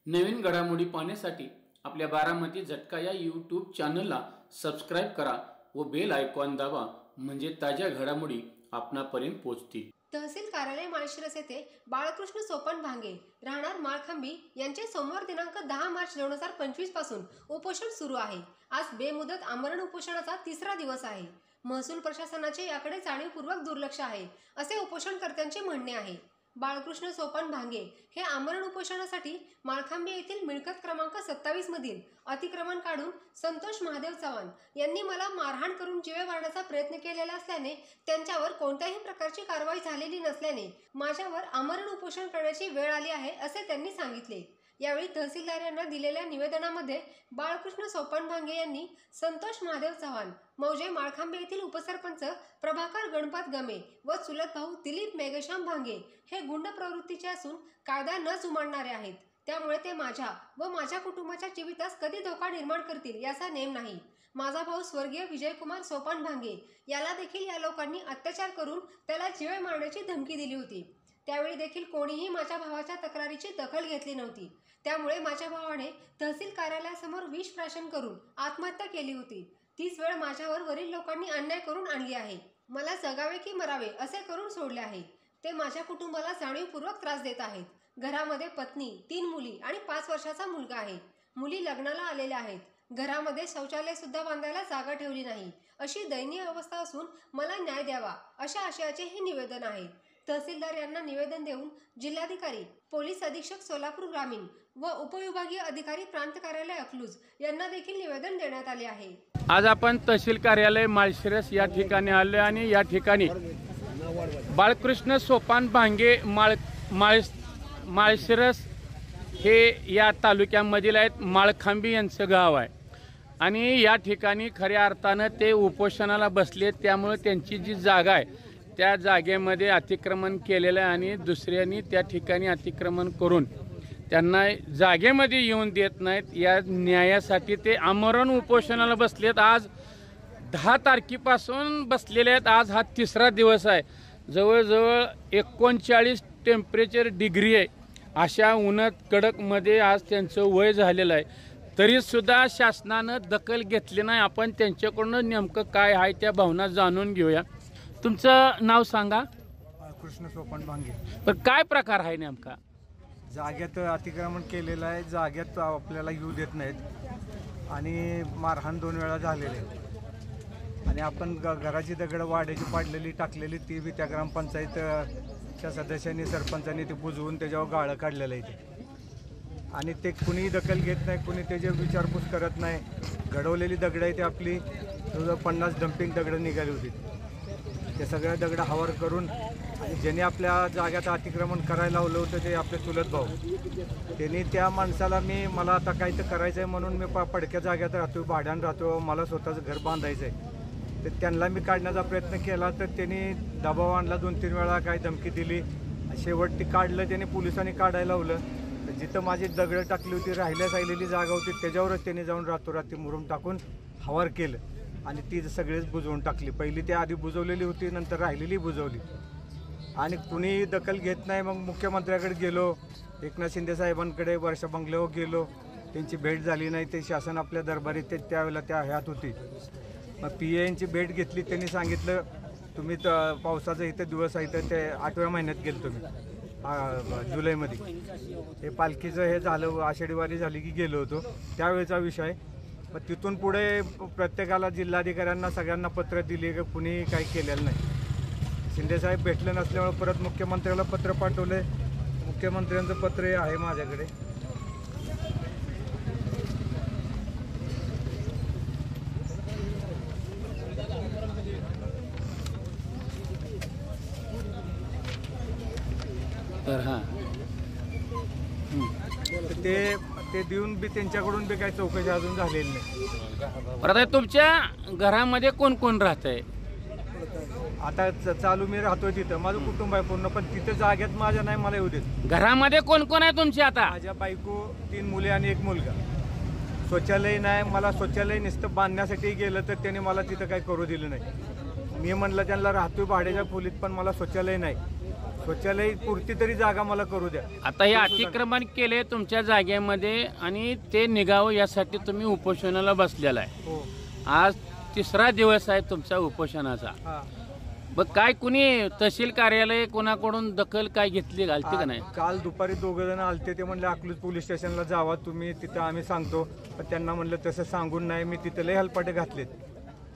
नवीन घडामोडी पाहण्यासाठी आपल्या बारामती झटका या यूट्यूब चॅनलला सबस्क्राईब करा व बेल आयकॉन दाबा, म्हणजे ताज्या घडामोडी आपणापर्यंत पोहोचतील। तहसील कार्यालय माळशिरस येथे बाळकृष्ण सोपान भांगे राहणार माळखांबी यांचे सोमवार दिनांक 10 मार्च 2025 पासून उपोषण सुरू आहे। आज बेमुदत आमरण उपोषणाचा तिसरा दिवस आहे। महसूल प्रशासनाचे याकडे जाणीवपूर्वक दुर्लक्ष आहे असे उपोषणकर्त्यांचे म्हणणे आहे। बाळकृष्ण सोपान भांगे हे आमरण उपोषणासाठी माळखांबी येथील मिळकत क्रमांक 27 मधील अतिक्रमण काढून संतोष महादेव चव्हाण यांनी मला मारहाण करून जीवे मारण्याचा प्रयत्न केलेला असल्याने त्यांच्यावर कोणत्याही प्रकारची कारवाई झालेली नसल्याने माझ्यावर आमरण उपोषण करण्याची वेळ आली आहे असे त्यांनी सांगितले। यावेळी तहसीलदार यांना दिलेल्या निवेदनामध्ये बाळकृष्ण सोपान भांगे यांनी संतोष महादेव चव्हाण, मौजे माळखांबे येथील उपसरपंच प्रभाकर गणपत गमे व चुलत भाऊ दिलीप मेघश्याम भांगे हे गुंड प्रवृत्तीचे असून कायदा न जुमानणारे आहेत, त्यामुळे ते माझ्या व माझ्या कुटुंबाच्या जीवितास कधी धोका निर्माण करतील याचा नेम नाही। माझा भाऊ स्वर्गीय विजयकुमार सोपान भांगे याला देखील या लोकांनी अत्याचार करून त्याला जीवे मारण्याची धमकी दिली होती। त्यावेळी देखील कोणीही माझ्या भावाच्या तक्रारीची दखल घेतली नव्हती, त्यामुळे माझ्या भावाने तहसील कार्यालयासमोर विष प्राशन करून आत्महत्या केली होती। तीच वेळ माझ्यावर वरील लोकांनी अन्याय करून आणली आहे। मला जगावे की मरावे असे करून सोडले आहे। ते माझ्या कुटुंबाला जाणीवपूर्वक त्रास देत आहेत। घरामध्ये पत्नी, 3 मुली आणि 5 वर्षाचा मुलगा आहे। मुली लग्नाला आलेल्या आहेत। घरामध्ये शौचालय सुद्धा बांधायला जागा ठेवली नाही अशी दयनीय अवस्था असून मला न्याय द्यावा अशा आशयाचे हे निवेदन आहे। तहसीलदार यांना निवेदन देऊन जिल्हाधिकारी, पोलीस अधीक्षक सोलापूर ग्रामीण व उपविभागीय अधिकारी प्रांत कार्यालय अकलूज यांना देखील निवेदन देण्यात आले आहे। आज आपण तहसील कार्यालय माळशिरस या ठिकाणी आलो आणि या ठिकाणी बाळकृष्ण सोपान भांगे माळशिरस हे या तालुक्यामधील आहेत। माळखांबी यांचं गाव आहे आणि या ठिकाणी खऱ्या अर्थानं ते उपोषणाला बसले, त्यामुळे त्यांची जी जागा आहे त्या जागेमध्ये अतिक्रमण केलेलं आहे आणि दुसऱ्यांनी त्या ठिकाणी अतिक्रमण करून त्यांना जागेमध्ये येऊन देत नाहीत। या न्यायासाठी ते आमरण उपोषणाला बसलेत। आज 10 तारखेपासून बसलेले आहेत। आज हा तिसरा दिवस आहे। जवळजवळ 39 टेम्परेचर डिग्री आहे अशा उन्हात कडकमध्ये आज त्यांचं वय झालेलं आहे, तरीसुद्धा शासनानं दखल घेतली नाही। आपण त्यांच्याकडून नेमकं काय आहे त्या भावना जाणून घेऊया। तुमचं नाव सांगा। कृष्ण सोपान भांगे। पण काय प्रकार आहे नेमका? जागेत अतिक्रमण केलेलं आहे, जागेत आपल्याला येऊ देत नाहीत आणि मारहाण 2 वेळा झालेले आणि आपण घराची दगड वाड्याची पाडलेली टाकलेली ती बी त्या ग्रामपंचायतच्या सदस्यांनी, सरपंचांनी ते बुजवून त्याच्यावर गाळं काढलेलं आहे ते, आणि ते कुणीही दखल घेत नाही, कुणी त्याची विचारपूस करत नाही। घडवलेली दगड आहे ती आपली 50 डम्पिंग दगडं निघाली होती, ते सगळ्या दगड हवार करून, आणि ज्यांनी आपल्या जाग्यात अतिक्रमण करायला लावलं होतं ते आपले चुलत भाऊ, त्यांनी त्या माणसाला मला आता काही तर करायचं आहे म्हणून मी पडक्या जाग्यात राहतो, भाड्यानं राहतो, मला स्वतःचं घर बांधायचं आहे, तर त्यांना मी काढण्याचा प्रयत्न केला तर त्यांनी दबाव आणला, 2-3 वेळा काही धमकी दिली, शेवट ती काढलं त्यांनी, पोलिसांनी काढायला लावलं। तर जिथं माझी दगडं टाकली होती, राहिलेली जागा होती त्याच्यावरच त्यांनी जाऊन रातोराती मुरुम टाकून हवार केलं आणि ती सगळीच बुजवून टाकली। पहिली ती आधी बुजवलेली होती, नंतर राहिलेली बुजवली आणि कुणी दखल घेत नाही। मग मुख्यमंत्र्याकडे गेलो, एकनाथ शिंदे साहेबांकडे, वर्षा बंगल्यावर गेलो, त्यांची भेट झाली नाही। ते शासन आपल्या दरबारी ते त्यावेळेला त्या ह्यात होती। मग PAंची भेट घेतली, त्यांनी सांगितलं तुम्ही पावसाचा इथं दिवस आहे तर ते 8व्या महिन्यात गेलो तुम्ही जुलैमध्ये, हे पालखीचं हे झालं, आषाढी वारी झाली की गेलो होतो, त्यावेळेचा विषय। मग तिथून पुढे प्रत्येकाला, जिल्हाधिकाऱ्यांना सगळ्यांना पत्र दिली की कुणी काही केलेलं नाही। शिंदेसाहेब भेटले नसल्यामुळे परत मुख्यमंत्र्याला पत्र पाठवले, मुख्यमंत्र्यांचं पत्र आहे माझ्याकडे। तर हां, ते देऊन बी त्यांच्याकडून बी काही चौकशी अजून झालेली नाही। आता तुमच्या घरामध्ये कोण कोण राहतंय? आता चालू मी राहतोय तिथं, माझं कुटुंब आहे पूर्ण, पण तिथं जागेत माझ्या नाही मला येऊ देत। घरामध्ये कोण कोण आहे तुमची? आता माझ्या बायको, 3 मुले आणि 1 मुलगा। शौचालय नाही, मला शौचालय नुसतं बांधण्यासाठी गेलं तर त्याने मला तिथं काही करू दिलं नाही। मी म्हणलं त्यांना राहतोय भाड्याच्या खोलीत, पण मला शौचालय नाही, शौचालय पुरती तरी जागा मला करू द्या. आता हे अतिक्रमण केले तुमच्या जागेमध्ये आणि ते निघावं यासाठी तुम्ही उपोषणाला बसलेला आहे. हो. आज तिसरा दिवस आहे तुमच्या उपोषणाचा. हां. मग काय कुणी तहसील कार्यालय कोणाकडून दखल काय घेतली घालते का नाही? काल दुपारी 2 जण आलते, ते म्हणले अकलूज पोलीस स्टेशनला जावा तुम्ही, तिथं आम्ही सांगतो. पण त्यांना म्हणलं तसं सांगून नाही, मी तिथं लय हलपाटे घातलेत,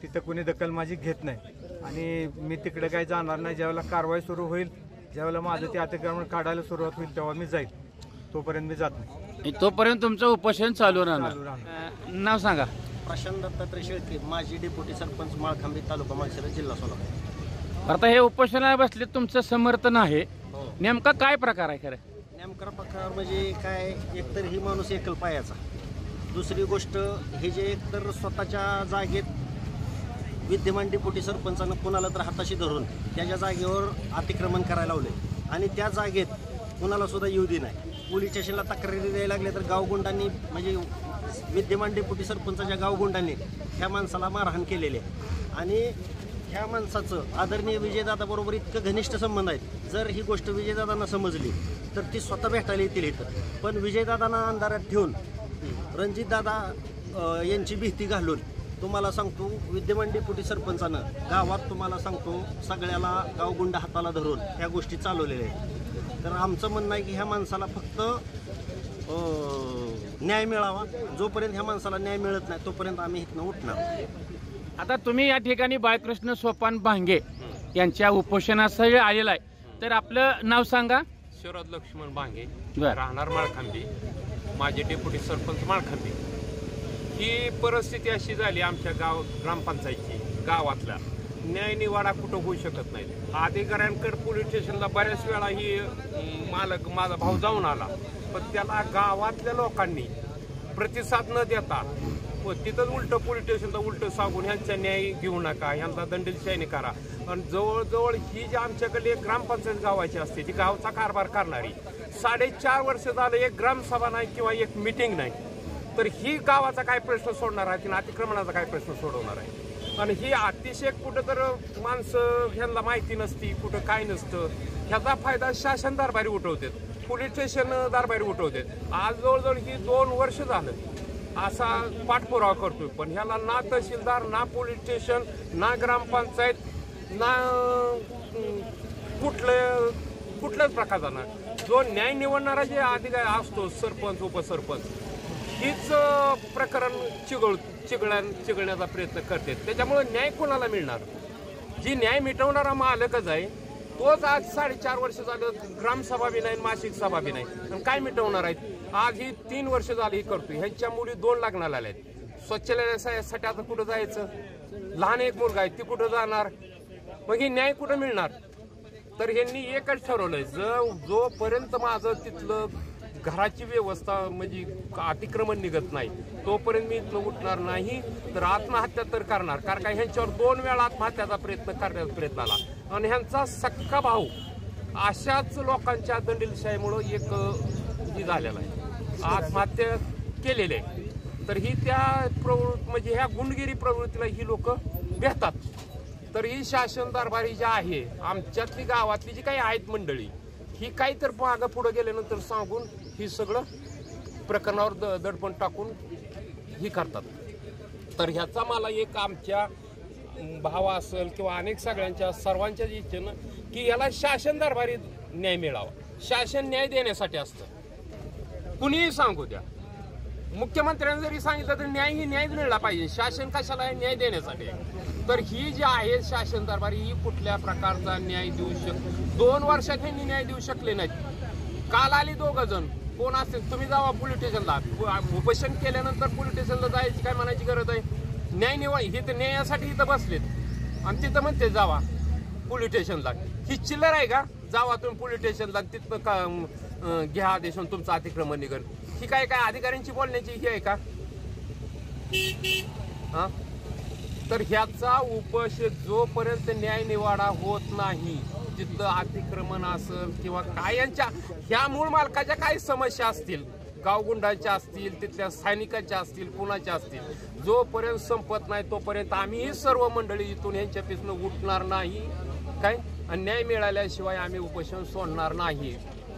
तिथं कुणी दखल माझी घेत नाही आणि मी तिकडे काही जाणार नाही. ज्यावेळेला कारवाई सुरू होईल, ज्यावेळेला माझं ते अतिक्रमण काढायला सुरुवात होईल तेव्हा मी जाईल, तोपर्यंत मी जात नाही. तोपर्यंत तुमचं उपोषण चालू चालू राहणार. राहणार. नाव सांगा. प्रशांत दत्तात्रय शेळके, माजी डेप्युटी सरपंच, माळखांबी, तालुका माळशिरस, जिल्हा सोलापूर. आता हे उपोषणाला बसले, तुमचं समर्थन आहे, हो. नेमका काय प्रकार आहे खरं? नेमका प्रकार म्हणजे काय, एकतर ही माणूस एकल पायाचा, दुसरी गोष्ट हे जे एकतर स्वतःच्या जागेत विद्यमान डेप्युटी सरपंचानं कुणाला तर हाताशी धरून त्याच्या जागेवर अतिक्रमण करायला लावले आणि त्या जागेत कुणाला सुद्धा येऊ दे नाही. पोलीस स्टेशनला तक्रारी द्यायला लागले तर गावगुंडांनी म्हणजे विद्यमान डेप्युटी सरपंचाच्या गावगुंडांनी ह्या माणसाला मारहाण केलेली आहे आणि ह्या माणसाचं आदरणीय विजयदादाबरोबर इतकं घनिष्ठ संबंध आहेत. जर ही गोष्ट विजयदादांना समजली तर ती स्वतः भेटायला येतील इथं, पण विजयदादांना अंधारात ठेवून रणजितदादा यांची भीती घालून तुम्हाला सांगतो, विद्यमान डेप्युटी सरपंचानं गावात तुम्हाला सांगतो सगळ्याला गावगुंड हाताला धरून ह्या गोष्टी चालवलेल्या आहेत. तर आमचं म्हणणं आहे की ह्या माणसाला फक्त न्याय मिळावा. जोपर्यंत ह्या माणसाला न्याय मिळत नाही तोपर्यंत आम्ही इथनं उठणार. आता तुम्ही या ठिकाणी बाळकृष्ण सोपान भांगे यांच्या उपोषणासह आलेला आहे, तर आपलं नाव सांगा. शरद लक्ष्मण भांगे, बरं. राहणार माळखांबी, माझे डेप्युटी सरपंच माळखांबी. ही परिस्थिती अशी झाली आमच्या ग्रामपंचायतची, गावातला न्याय निवाडा कुठं होऊ शकत नाही. अधिकाऱ्यांकडे पोलीस स्टेशनला बऱ्याच वेळा ही माझा भाऊ जाऊन आला, पण त्याला गावातल्या लोकांनी प्रतिसाद न देता तिथंच उलटं पोलीस स्टेशनला उलटं सांगून ह्यांचा न्याय घेऊ नका, ह्यांचा दंडशाही करा. आणि जवळजवळ ही जी आमच्याकडे एक ग्रामपंचायत गावाची असते, ती गावचा कारभार करणारी 4.5 वर्ष झालं एक ग्रामसभा नाही किंवा एक मिटिंग नाही. तर ही गावाचा काय प्रश्न सोडणार आहे आणि अतिक्रमणाचा काय प्रश्न सोडवणार आहे? आणि ही अतिशय कुठं तर माणसं ह्यांना माहिती नसती, कुठं काय नसतं, ह्याचा फायदा शासन दरबारी उठवतात, पोलीस स्टेशन दरबारी उठवतात. आज जवळजवळ ही 2 वर्ष झालं असा पाठपुरावा करतोय, पण ह्याला ना तहसीलदार, ना पोलीस स्टेशन, ना ग्रामपंचायत, ना कुठल्याच प्रकारचा ना जो न्याय निवडणारा जे अधिकारी असतो, सरपंच, उपसरपंच, हीच प्रकरण चिघळण्याचा प्रयत्न करते. त्याच्यामुळे न्याय कोणाला मिळणार? जी न्याय मिटवणारा मालकच आहे तोच आज 4.5 वर्ष झालं ग्रामसभा बी नाही, मासिक सभा बी नाही, आणि काय मिटवणार आहेत? आज ही 3 वर्ष झाली ही करतोय. ह्यांच्या मुली 2 लग्नाला आल्या आहेत. शौचालयासाठी आता कुठं जायचं? लहान एक मुलगा आहे, ती कुठं जाणार? मग ही न्याय कुठं मिळणार? तर ह्यांनी एकच ठरवलंय, जोपर्यंत माझं तिथलं घराची व्यवस्था म्हणजे अतिक्रमण निघत नाही तोपर्यंत मी इथनं उठणार नाही, तर आत्महत्या तर करणार. कारण का ह्यांच्यावर 2 वेळा आत्महत्याचा प्रयत्न करण्याचा प्रयत्न आला आणि ह्यांचा सक्का भाऊ अशाच लोकांच्या दंडशाहीमुळं एक ही झालेला आहे, आत्महत्या केलेली आहे. तर ही त्या म्हणजे ह्या गुंडगिरी प्रवृत्तीला ही लोक भेटतात. तर ही शासन दरबारी जी आहे आमच्यातली गावातली जी काही आहेत मंडळी, ही काही तर मागं पुढं गेल्यानंतर सांगून ही सगळं प्रकरणावर दडपण टाकून ही करतात. तर ह्याचा मला एक आमच्या भाव असेल किंवा अनेक सगळ्यांच्या सर्वांच्याच इच्छेनं की याला शासन दरबारी न्याय मिळावा. शासन न्याय देण्यासाठी असतं, कुणीही सांगू द्या. मुख्यमंत्र्यांनी जरी सांगितलं तर न्यायच मिळला पाहिजे. शासन कशाला आहे? न्याय देण्यासाठी. तर ही जी आहे शासन दरबारी, ही कुठल्या प्रकारचा न्याय देऊ 2 वर्षात ह्यांनी न्याय देऊ शकले नाहीत. काल आली 2 जण, कोण असतील? तुम्ही जावा पोलीस स्टेशनला. उपोषण केल्यानंतर पोलीस स्टेशनला जायची काय म्हणायची गरज आहे? न्याय निवड हे तर न्यायासाठी इथं बसलेत आणि तिथं म्हणते जावा पोलीस स्टेशनला. ही चिल्लर आहे का? जावा तुम्ही पोलीस स्टेशनला, तिथं घ्या आदेश, तुमचं अतिक्रमण निघेल. ही काय अधिकाऱ्यांची बोलण्याची ही आहे का? हा, तर ह्याचा जोपर्यंत न्याय निवाडा होत नाही, तिथलं अतिक्रमण असेल किंवा काय यांच्या ह्या मूळ मालकाच्या काही समस्या असतील, गावगुंडाच्या असतील, तिथल्या स्थानिकांच्या असतील, कुणाच्या असतील, जोपर्यंत संपत नाही तोपर्यंत आम्ही सर्व मंडळी इथून यांच्या पिसनं उठणार नाही काय, आणि न्याय मिळाल्याशिवाय आम्ही उपोषण सोडणार नाही.